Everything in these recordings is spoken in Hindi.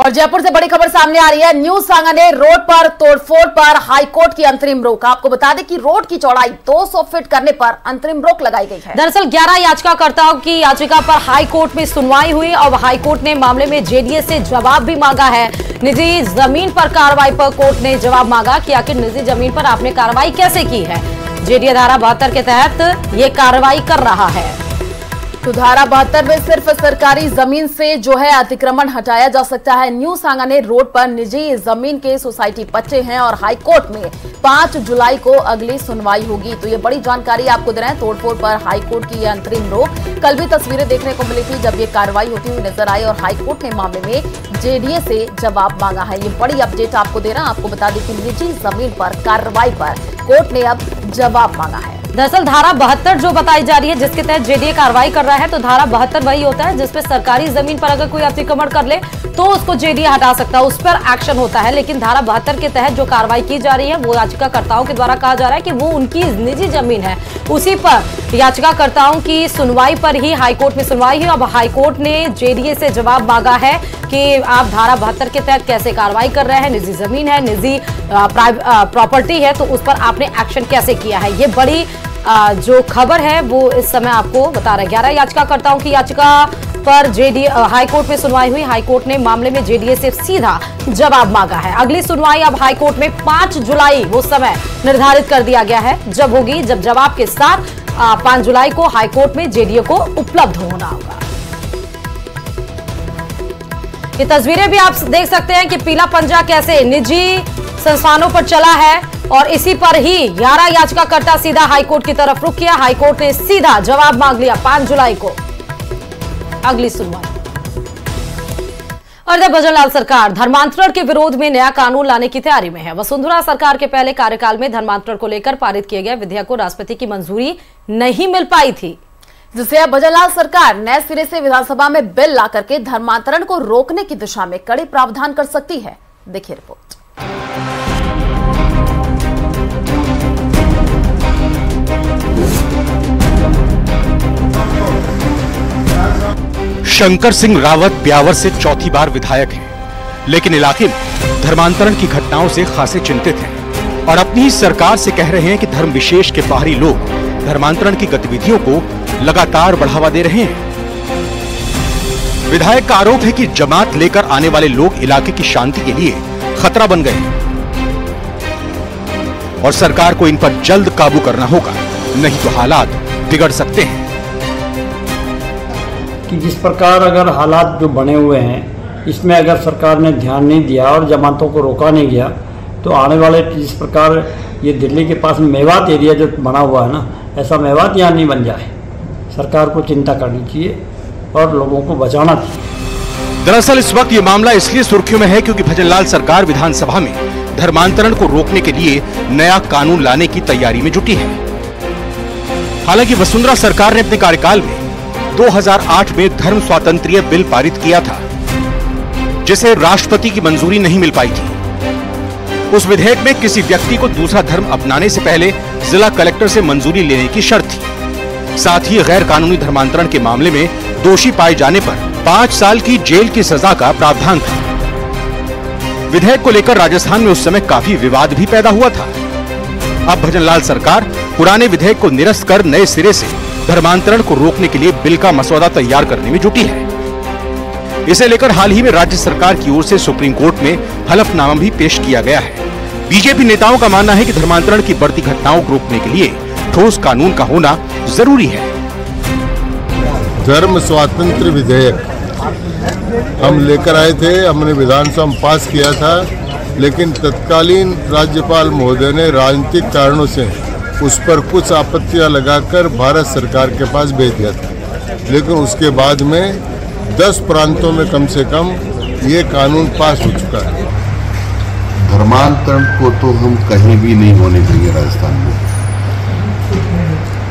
और जयपुर से बड़ी खबर सामने आ रही है। न्यू सांगानेर रोड पर तोड़फोड़ पर हाईकोर्ट की अंतरिम रोक। आपको बता दें कि रोड की चौड़ाई 200 फीट करने पर अंतरिम रोक लगाई गई है। दरअसल 11 याचिकाकर्ताओं की याचिका पर हाईकोर्ट में सुनवाई हुई और हाईकोर्ट ने मामले में जेडीए से जवाब भी मांगा है। निजी जमीन पर कार्रवाई पर कोर्ट ने जवाब मांगा कि आखिर निजी जमीन पर आपने कार्रवाई कैसे की है। जेडीए धारा 72 के तहत ये कार्रवाई कर रहा है। तो धारा 72 में सिर्फ सरकारी जमीन से जो है अतिक्रमण हटाया जा सकता है। न्यू सांगानेर रोड पर निजी जमीन के सोसाइटी पट्टे हैं और हाईकोर्ट में 5 जुलाई को अगली सुनवाई होगी। तो ये बड़ी जानकारी आपको दे रहे हैं। तोड़फोड़ पर हाईकोर्ट की यह अंतरिम रोक। कल भी तस्वीरें देखने को मिली थी जब ये कार्रवाई होती हुई नजर आई और हाईकोर्ट ने मामले में जेडीए से जवाब मांगा है। ये बड़ी अपडेट आपको दे रहा है। आपको बता दें कि निजी जमीन पर कार्रवाई पर कोर्ट ने अब जवाब मांगा है। दरअसल धारा 72 जो बताई जा रही है जिसके तहत जेडीए कार्रवाई कर रहा है, तो धारा 72 वही होता है जिसपे सरकारी जमीन पर अगर कोई अतिक्रमण कर ले तो उसको जेडीए हटा सकता है, उस पर एक्शन होता है। लेकिन धारा 72 के तहत जो कार्रवाई की जा रही है वो याचिकाकर्ताओं के द्वारा कहा जा रहा है कि वो उनकी निजी जमीन है, उसी पर याचिकाकर्ताओं की सुनवाई पर ही हाईकोर्ट में सुनवाई हुई। अब हाईकोर्ट ने जेडीए से जवाब मांगा है कि आप धारा 72 के तहत कैसे कार्रवाई कर रहे हैं, निजी जमीन है, निजी प्रॉपर्टी है, तो उस पर आपने एक्शन कैसे किया है। ये बड़ी जो खबर है वो इस समय आपको बता रहे हैं। 11 याचिकाकर्ताओं की याचिका पर जेडीए हाईकोर्ट में सुनवाई हुई। हाईकोर्ट ने मामले में जेडीए से सीधा जवाब मांगा है। अगली सुनवाई अब हाईकोर्ट में 5 जुलाई वो समय निर्धारित कर दिया गया है जब होगी, जब जवाब के साथ 5 जुलाई को हाईकोर्ट में जेडीए को उपलब्ध होना होगा। ये तस्वीरें भी आप देख सकते हैं कि पीला पंजा कैसे निजी संस्थानों पर चला है और इसी पर ही 11 याचिकाकर्ता सीधा हाईकोर्ट की तरफ रुख किया। हाईकोर्ट ने सीधा जवाब मांग लिया। 5 जुलाई को अगली सुनवाई। और इधर भजनलाल सरकार धर्मांतरण के विरोध में नया कानून लाने की तैयारी में है। वसुंधरा सरकार के पहले कार्यकाल में धर्मांतरण को लेकर पारित किए गए विधेयक को राष्ट्रपति की मंजूरी नहीं मिल पाई थी, जिससे अब भजनलाल सरकार नए सिरे से विधानसभा में बिल ला करके धर्मांतरण को रोकने की दिशा में कड़े प्रावधान कर सकती है। देखिए रिपोर्ट। शंकर सिंह रावत ब्यावर से चौथी बार विधायक हैं, लेकिन इलाके में धर्मांतरण की घटनाओं से खासे चिंतित हैं और अपनी ही सरकार से कह रहे हैं कि धर्म विशेष के बाहरी लोग धर्मांतरण की गतिविधियों को लगातार बढ़ावा दे रहे हैं। विधायक का आरोप है कि जमात लेकर आने वाले लोग इलाके की शांति के लिए खतरा बन गए हैं और सरकार को इन पर जल्द काबू करना होगा, नहीं तो हालात बिगड़ सकते हैं। कि जिस प्रकार अगर हालात जो बने हुए हैं इसमें अगर सरकार ने ध्यान नहीं दिया और जमातों को रोका नहीं गया तो आने वाले जिस प्रकार ये दिल्ली के पास मेवात एरिया जो बना हुआ है ना, ऐसा मेवात यहाँ नहीं बन जाए। सरकार को चिंता करनी चाहिए और लोगों को बचाना चाहिए। दरअसल इस वक्त ये मामला इसलिए सुर्खियों में है क्योंकि भजनलाल सरकार विधानसभा में धर्मांतरण को रोकने के लिए नया कानून लाने की तैयारी में जुटी है। हालांकि वसुंधरा सरकार ने अपने कार्यकाल में 2008 में धर्म स्वातंत्र्य बिल पारित किया था, जिसे राष्ट्रपति की मंजूरी नहीं मिल पाई थी। उस विधेयक में किसी व्यक्ति को दूसरा धर्म अपनाने से पहले जिला कलेक्टर से मंजूरी लेने की शर्त थी। साथ ही गैर कानूनी धर्मांतरण के मामले में दोषी पाए जाने पर 5 साल की जेल की सजा का प्रावधान था। विधेयक को लेकर राजस्थान में उस समय काफी विवाद भी पैदा हुआ था। अब भजनलाल सरकार पुराने विधेयक को निरस्त कर नए सिरे से धर्मांतरण को रोकने के लिए बिल का मसौदा तैयार करने में जुटी है। इसे लेकर हाल ही में राज्य सरकार की ओर से सुप्रीम कोर्ट में हलफनामा भी पेश किया गया है। बीजेपी नेताओं का मानना है कि धर्मांतरण की बढ़ती घटनाओं को रोकने के लिए ठोस कानून का होना जरूरी है। धर्म स्वातंत्र विधेयक हम लेकर आए थे, हमने विधानसभा में पास किया था, लेकिन तत्कालीन राज्यपाल महोदय ने राजनीतिक कारणों से उस पर कुछ आपत्तियां लगाकर भारत सरकार के पास भेज दिया था। लेकिन उसके बाद में 10 प्रांतों में कम से कम ये कानून पास हो चुका है। धर्मांतरण को तो हम कहीं भी नहीं होने देंगे राजस्थान में,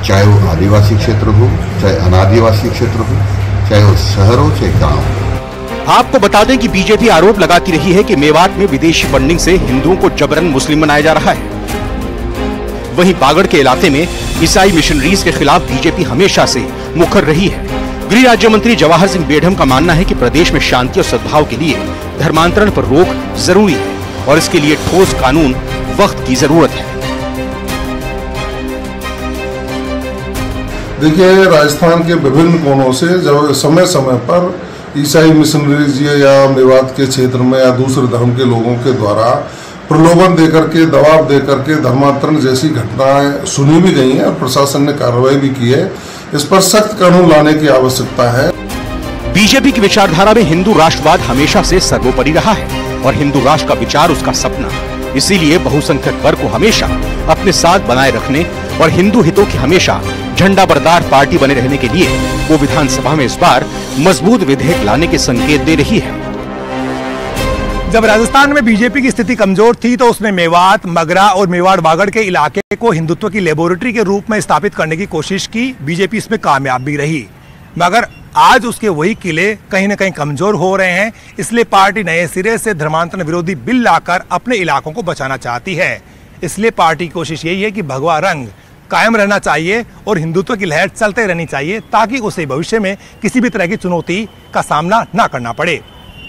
चाहे वो आदिवासी क्षेत्र हो, चाहे अनादिवासी क्षेत्र हो, चाहे वो शहर हो, चाहे गांव हो। आपको बता दें कि बीजेपी आरोप लगाती रही है कि मेवात में विदेशी फंडिंग से हिंदुओं को जबरन मुस्लिम बनाया जा रहा है। वहीं बागड़ के इलाके में ईसाई मिशनरीज के खिलाफ बीजेपी हमेशा से मुखर रही है। गृह राज्य मंत्री जवाहर सिंह बेढम का मानना है कि प्रदेश में शांति और सद्भाव के लिए धर्मांतरण पर रोक जरूरी है और इसके लिए ठोस कानून वक्त की जरूरत है। देखिए, राजस्थान के विभिन्न कोनों से जब समय समय पर ईसाई मिशनरीज या मेवात के क्षेत्र में या दूसरे धर्म के लोगों के द्वारा प्रलोभन देकर के, दबाव देकर के धर्मांतरण जैसी घटनाएं सुनी भी गई हैं और प्रशासन ने कार्रवाई भी की है। इस पर सख्त कानून लाने की आवश्यकता है। बीजेपी की विचारधारा में हिंदू राष्ट्रवाद हमेशा से सर्वोपरि रहा है और हिंदू राष्ट्र का विचार उसका सपना। इसीलिए बहुसंख्यक वर्ग को हमेशा अपने साथ बनाए रखने और हिंदू हितों की हमेशा झंडा बरदार पार्टी बने रहने के लिए वो विधानसभा में इस बार मजबूत विधेयक लाने के संकेत दे रही है। जब राजस्थान में बीजेपी की स्थिति कमजोर थी तो उसने मेवात, मगरा और मेवाड़ बागड़ के इलाके को हिंदुत्व की लेबोरेटरी के रूप में स्थापित करने की कोशिश की। बीजेपी इसमें कामयाब भी रही, मगर आज उसके वही किले कहीं न कहीं कमजोर हो रहे हैं। इसलिए पार्टी नए सिरे से धर्मांतरण विरोधी बिल लाकर अपने इलाकों को बचाना चाहती है। इसलिए पार्टी की कोशिश यही है कि भगवा रंग कायम रहना चाहिए और हिंदुत्व की लहर चलते रहनी चाहिए ताकि उसे भविष्य में किसी भी तरह की चुनौती का सामना न करना पड़े।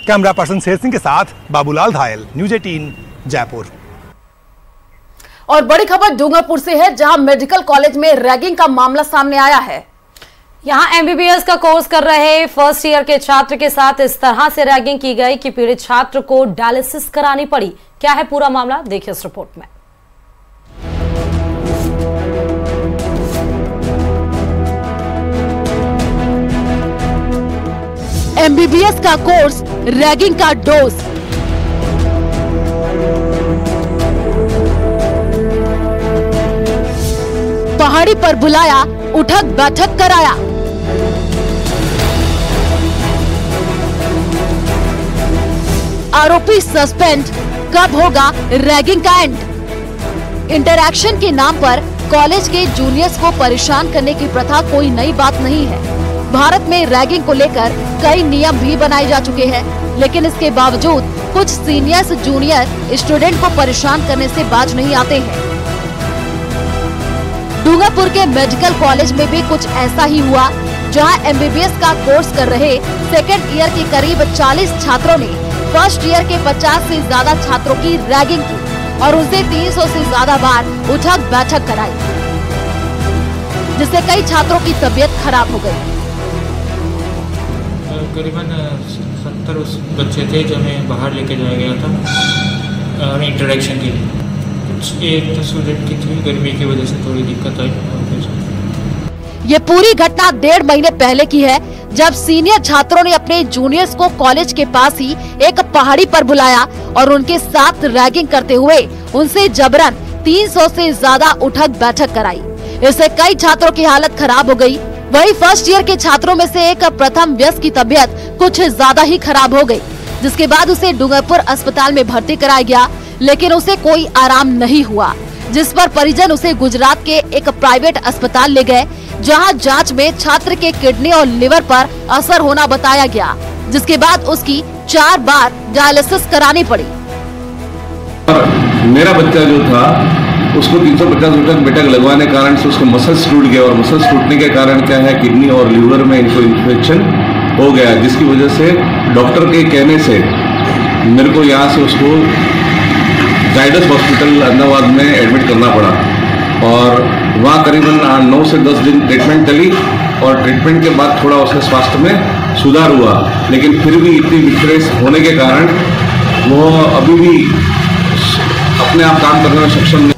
कैमरा पर्सन शेर सिंह के साथ बाबूलाल धायल, न्यूज़ 18 जयपुर। और बड़ी खबर डूंगरपुर से है, जहां मेडिकल कॉलेज में रैगिंग का मामला सामने आया है। यहां एमबीबीएस का कोर्स कर रहे फर्स्ट ईयर के छात्र के साथ इस तरह से रैगिंग की गई कि पीड़ित छात्र को डायलिसिस करानी पड़ी। क्या है पूरा मामला, देखिए इस रिपोर्ट में। एमबीबीएस का कोर्स, रैगिंग का डोज। पहाड़ी पर बुलाया, उठक बैठक कराया। आरोपी सस्पेंड, कब होगा रैगिंग का एंड? इंटरैक्शन के नाम पर कॉलेज के जूनियर्स को परेशान करने की प्रथा कोई नई बात नहीं है। भारत में रैगिंग को लेकर कई नियम भी बनाए जा चुके हैं, लेकिन इसके बावजूद कुछ सीनियर्स जूनियर स्टूडेंट को परेशान करने से बाज नहीं आते हैं। डूंगरपुर के मेडिकल कॉलेज में भी कुछ ऐसा ही हुआ, जहां एमबीबीएस का कोर्स कर रहे सेकेंड ईयर के करीब 40 छात्रों ने फर्स्ट ईयर के 50 से ज्यादा छात्रों की रैगिंग की और उनसे 300 से ज्यादा बार उठक बैठक कराई, जिससे कई छात्रों की तबीयत खराब हो गई। करीबन 70 बच्चे थे जो हमें बाहर लेके जाया गया था और इंटरेक्शन के लिए। कुछ एक तो स्टूडेंट की थी, गर्मी की वजह से थोड़ी दिक्कत आई। ये पूरी घटना 1.5 महीने पहले की है, जब सीनियर छात्रों ने अपने जूनियर्स को कॉलेज के पास ही एक पहाड़ी पर बुलाया और उनके साथ रैगिंग करते हुए उनसे जबरन 300 से ज्यादा उठक बैठक कराई। इससे कई छात्रों की हालत खराब हो गई। वही फर्स्ट ईयर के छात्रों में से एक प्रथम व्यस्क की तबीयत कुछ ज्यादा ही खराब हो गई, जिसके बाद उसे डूंगरपुर अस्पताल में भर्ती कराया गया, लेकिन उसे कोई आराम नहीं हुआ, जिस पर परिजन उसे गुजरात के एक प्राइवेट अस्पताल ले गए, जहां जांच में छात्र के किडनी और लिवर पर असर होना बताया गया, जिसके बाद उसकी 4 बार डायलिसिस करानी पड़ी। मेरा बच्चा जो था उसको 350 उठक बैठक लगवाने के कारण से उसको मसल्स टूट गया और मसल्स टूटने के कारण क्या है, किडनी और लीवर में इनको इन्फेक्शन हो गया, जिसकी वजह से डॉक्टर के कहने से मेरे को यहाँ से उसको जाइडस हॉस्पिटल अहमदाबाद में एडमिट करना पड़ा और वहाँ करीबन 9 से 10 दिन ट्रीटमेंट चली और ट्रीटमेंट के बाद थोड़ा उसके स्वास्थ्य में सुधार हुआ, लेकिन फिर भी इतनी डिस्ट्रेस होने के कारण वो अभी भी अपने आप काम करने में सक्षम नहीं।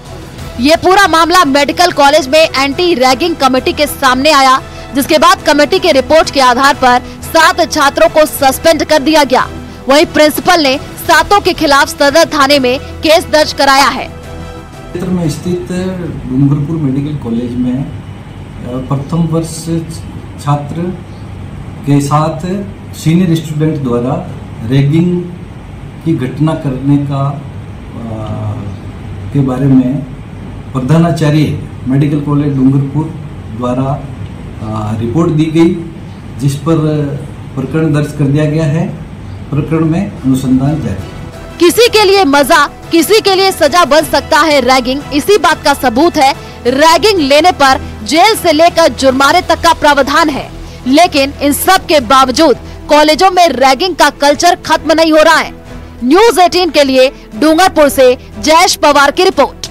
ये पूरा मामला मेडिकल कॉलेज में एंटी रैगिंग कमेटी के सामने आया, जिसके बाद कमेटी के रिपोर्ट के आधार पर 7 छात्रों को सस्पेंड कर दिया गया। वहीं प्रिंसिपल ने 7 के खिलाफ सदर थाने में केस दर्ज कराया है। क्षेत्र में स्थित डूंगरपुर मेडिकल कॉलेज में प्रथम वर्ष छात्र के साथ सीनियर स्टूडेंट द्वारा रैगिंग की घटना करने का के बारे में प्रधानाचार्य मेडिकल कॉलेज डूंगरपुर द्वारा रिपोर्ट दी गई, जिस पर प्रकरण दर्ज कर दिया गया है। प्रकरण में अनुसंधान जारी। किसी के लिए मजा, किसी के लिए सजा बन सकता है रैगिंग। इसी बात का सबूत है, रैगिंग लेने पर जेल से लेकर जुर्माने तक का प्रावधान है, लेकिन इन सब के बावजूद कॉलेजों में रैगिंग का कल्चर खत्म नहीं हो रहा है। न्यूज 18 के लिए डूंगरपुर से जयेश पवार की रिपोर्ट।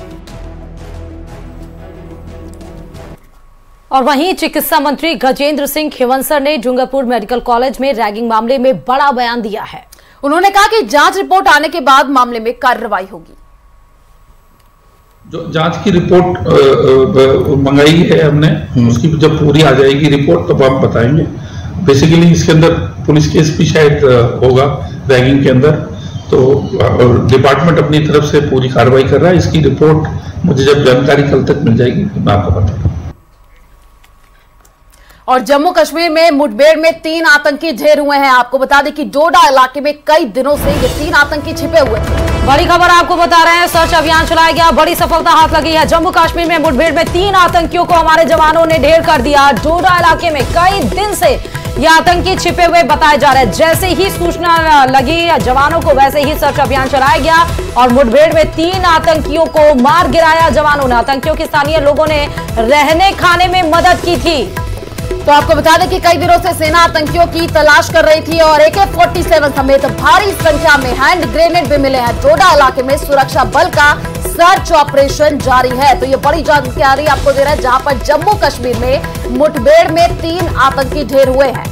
और वहीं चिकित्सा मंत्री गजेंद्र सिंह खिवंसर ने डूंगरपुर मेडिकल कॉलेज में रैगिंग मामले में बड़ा बयान दिया है। उन्होंने कहा कि जांच रिपोर्ट आने के बाद मामले में कार्रवाई होगी। जो जांच की रिपोर्ट मंगाई है हमने, उसकी जब पूरी आ जाएगी रिपोर्ट तो हम बताएंगे। बेसिकली इसके अंदर पुलिस केस भी शायद होगा रैगिंग के अंदर, तो डिपार्टमेंट अपनी तरफ से पूरी कार्रवाई कर रहा है। इसकी रिपोर्ट मुझे जब जानकारी कल तक मिल जाएगी तो मैं आपको बताऊंगा। और जम्मू कश्मीर में मुठभेड़ में 3 आतंकी ढेर हुए हैं। आपको बता दें कि डोडा इलाके में कई दिनों से ये 3 आतंकी छिपे हुए थे। बड़ी खबर आपको बता रहे हैं, सर्च अभियान चलाया गया, बड़ी सफलता हाथ लगी है। जम्मू कश्मीर में मुठभेड़ में 3 आतंकियों को हमारे जवानों ने ढेर कर दिया। डोडा इलाके में कई दिन से ये आतंकी छिपे हुए बताए जा रहे हैं। जैसे ही सूचना लगी जवानों को, वैसे ही सर्च अभियान चलाया गया और मुठभेड़ में 3 आतंकियों को मार गिराया जवानों ने। आतंकियों की स्थानीय लोगों ने रहने खाने में मदद की थी। तो आपको बता दें कि कई दिनों से सेना आतंकियों की तलाश कर रही थी और AK-47 समेत भारी संख्या में हैंड ग्रेनेड भी मिले हैं। डोडा इलाके में सुरक्षा बल का सर्च ऑपरेशन जारी है। तो ये बड़ी जानकारी आपको दे रहा है, जहां पर जम्मू कश्मीर में मुठभेड़ में 3 आतंकी ढेर हुए हैं।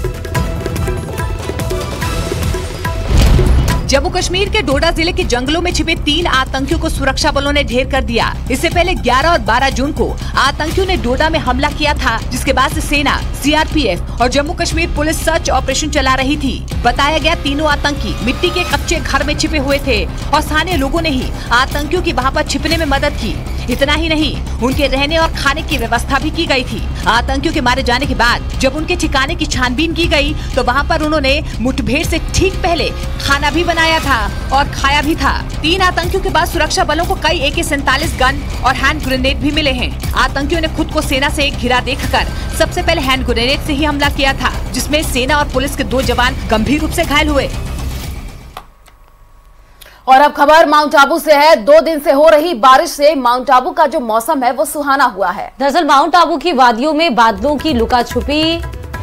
जम्मू कश्मीर के डोडा जिले के जंगलों में छिपे 3 आतंकियों को सुरक्षा बलों ने ढेर कर दिया। इससे पहले 11 और 12 जून को आतंकियों ने डोडा में हमला किया था, जिसके बाद से सेना, CRPF और Jammu Kashmir police search operation चला रही थी। बताया गया तीनों आतंकी मिट्टी के कच्चे घर में छिपे हुए थे और स्थानीय लोगों ने ही आतंकियों की वहाँ पर छिपने में मदद की। इतना ही नहीं, उनके रहने और खाने की व्यवस्था भी की गई थी। आतंकियों के मारे जाने के बाद जब उनके ठिकाने की छानबीन की गई तो वहाँ पर उन्होंने मुठभेड़ से ठीक पहले खाना भी बनाया था और खाया भी था। 3 आतंकियों के बाद सुरक्षा बलों को कई AK-47 गन और हैंड ग्रेनेड भी मिले हैं। आतंकियों ने खुद को सेना से घिरा देखकर सबसे पहले हैंड ग्रेनेड से ही हमला किया था, जिसमें सेना और पुलिस के 2 जवान गंभीर रूप से घायल हुए। और अब खबर माउंट आबू से है। 2 दिन से हो रही बारिश से माउंट आबू का जो मौसम है वो सुहाना हुआ है। दरअसल माउंट आबू की वादियों में बादलों की लुका छुपी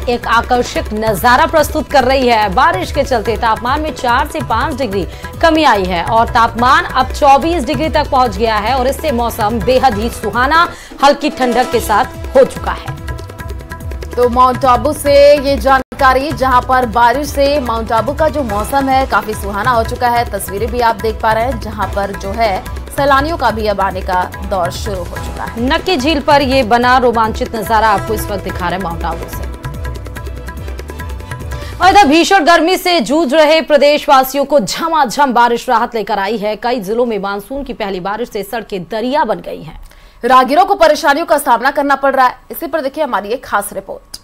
एक आकर्षक नजारा प्रस्तुत कर रही है। बारिश के चलते तापमान में 4 से 5 डिग्री कमी आई है और तापमान अब 24 डिग्री तक पहुंच गया है और इससे मौसम बेहद ही सुहाना, हल्की ठंडक के साथ हो चुका है। तो माउंट आबू से ये जानकारी, जहां पर बारिश से माउंट आबू का जो मौसम है काफी सुहाना हो चुका है। तस्वीरें भी आप देख पा रहे हैं, जहां पर जो है सैलानियों का भी अब आने का दौर शुरू हो चुका है। नक्की झील पर ये बना रोमांचित नजारा आपको इस वक्त दिखा रहे हैं माउंट आबू से। और इधर भीषण गर्मी से जूझ रहे प्रदेशवासियों को झमाझम बारिश राहत लेकर आई है। कई जिलों में मानसून की पहली बारिश से सड़कें दरिया बन गई हैं। राहगीरों को परेशानियों का सामना करना पड़ रहा है। इसी पर देखिए हमारी एक खास रिपोर्ट।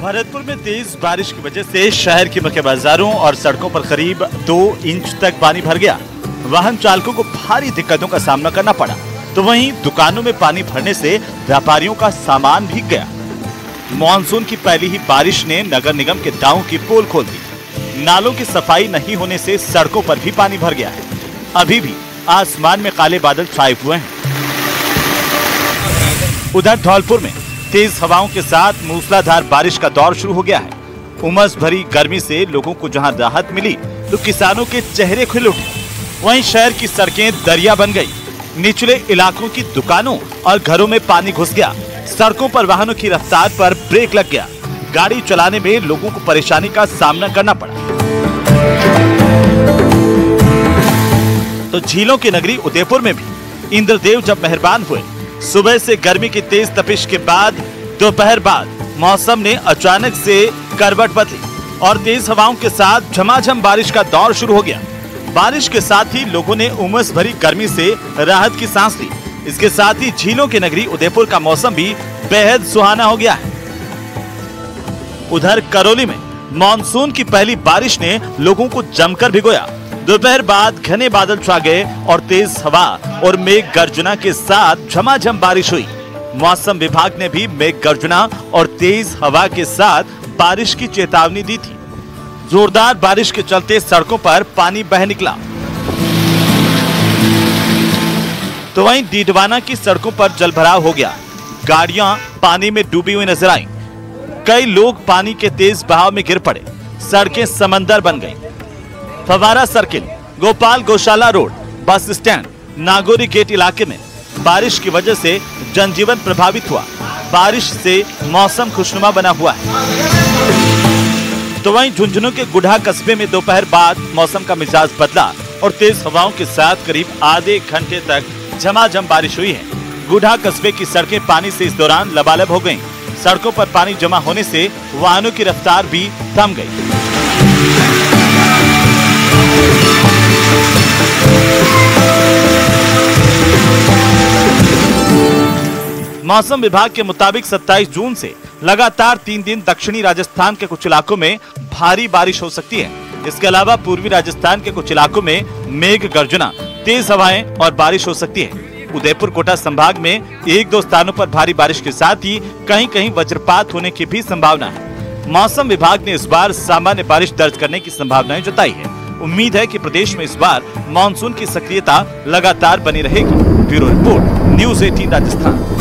भरतपुर में तेज बारिश की वजह से शहर के मुख्य बाजारों और सड़कों पर करीब 2 इंच तक पानी भर गया। वाहन चालकों को भारी दिक्कतों का सामना करना पड़ा, तो वहीं दुकानों में पानी भरने से व्यापारियों का सामान भीग गया। मानसून की पहली ही बारिश ने नगर निगम के दावों की पोल खोल दी। नालों की सफाई नहीं होने से सड़कों पर भी पानी भर गया है। अभी भी आसमान में काले बादल छाए हुए हैं। उधर धौलपुर में तेज हवाओं के साथ मूसलाधार बारिश का दौर शुरू हो गया है। उमस भरी गर्मी से लोगों को जहां राहत मिली तो किसानों के चेहरे खिल उठे। वहीं शहर की सड़कें दरिया बन गई। निचले इलाकों की दुकानों और घरों में पानी घुस गया। सड़कों पर वाहनों की रफ्तार पर ब्रेक लग गया। गाड़ी चलाने में लोगों को परेशानी का सामना करना पड़ा। तो झीलों की नगरी उदयपुर में भी इंद्रदेव जब मेहरबान हुए। सुबह से गर्मी की तेज तपिश के बाद दोपहर बाद मौसम ने अचानक से करवट बदली और तेज हवाओं के साथ झमाझम बारिश का दौर शुरू हो गया। बारिश के साथ ही लोगों ने उमस भरी गर्मी से राहत की सांस ली। इसके साथ ही झीलों की नगरी उदयपुर का मौसम भी बेहद सुहाना हो गया है। उधर करौली में मानसून की पहली बारिश ने लोगों को जमकर भिगोया। दोपहर बाद घने बादल छा गए और तेज हवा और मेघ गर्जना के साथ झमाझम बारिश हुई। मौसम विभाग ने भी मेघ गर्जना और तेज हवा के साथ बारिश की चेतावनी दी थी। जोरदार बारिश के चलते सड़कों पर पानी बह निकला। तो वहीं डीडवाना की सड़कों पर जलभराव हो गया। गाड़ियां पानी में डूबी हुई नजर आईं। कई लोग पानी के तेज बहाव में गिर पड़े। सड़कें समंदर बन गईं। फवारा सर्किल, गोपाल गौशाला road, bus stand, Nagauri gate इलाके में बारिश की वजह से जनजीवन प्रभावित हुआ। बारिश से मौसम खुशनुमा बना हुआ है। तो वहीं झुंझुनू के गुढ़ा कस्बे में दोपहर बाद मौसम का मिजाज बदला और तेज हवाओं के साथ करीब आधे घंटे तक झमाझम बारिश हुई है। गुढ़ा कस्बे की सड़कें पानी से इस दौरान लबालब हो गईं। सड़कों पर पानी जमा होने से वाहनों की रफ्तार भी थम गई। मौसम विभाग के मुताबिक 27 जून से लगातार 3 दिन दक्षिणी राजस्थान के कुछ इलाकों में भारी बारिश हो सकती है। इसके अलावा पूर्वी राजस्थान के कुछ इलाकों में मेघ गर्जना, तेज हवाएं और बारिश हो सकती है। उदयपुर कोटा संभाग में 1-2 स्थानों पर भारी बारिश के साथ ही कहीं-कहीं वज्रपात होने की भी संभावना है। मौसम विभाग ने इस बार सामान्य बारिश दर्ज करने की संभावनाएं जताई है। उम्मीद है कि प्रदेश में इस बार मानसून की सक्रियता लगातार बनी रहेगी। Bureau report, news 18 Rajasthan.